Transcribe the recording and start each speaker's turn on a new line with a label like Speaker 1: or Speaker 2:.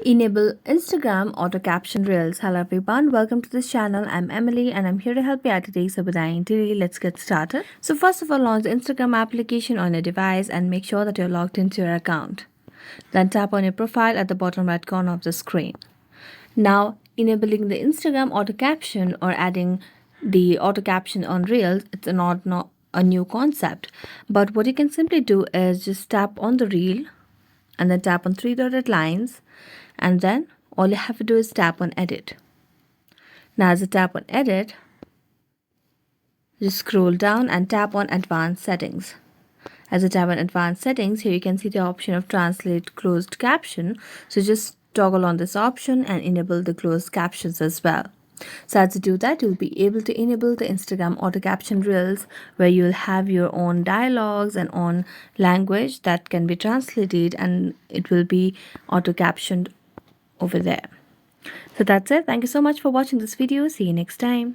Speaker 1: Enable Instagram auto caption reels. Hello everyone, welcome to this channel. I'm Emily and I'm here to help you out today. So without any delay, let's get started. So first of all, launch the Instagram application on your device and make sure that you're logged into your account. Then tap on your profile at the bottom right corner of the screen. Now, enabling the Instagram auto caption or adding the auto caption on reels, it's not a new concept. But what you can simply do is just tap on the reel and then tap on three dotted lines, and then all you have to do is tap on edit. Now as you tap on edit, just scroll down and tap on advanced settings. As you tap on advanced settings, here you can see the option of translate closed caption. So just toggle on this option and enable the closed captions as well. So as you do that, you'll be able to enable the Instagram auto caption reels where you'll have your own dialogues and own language that can be translated and it will be auto captioned over there. So that's it. Thank you so much for watching this video. See you next time.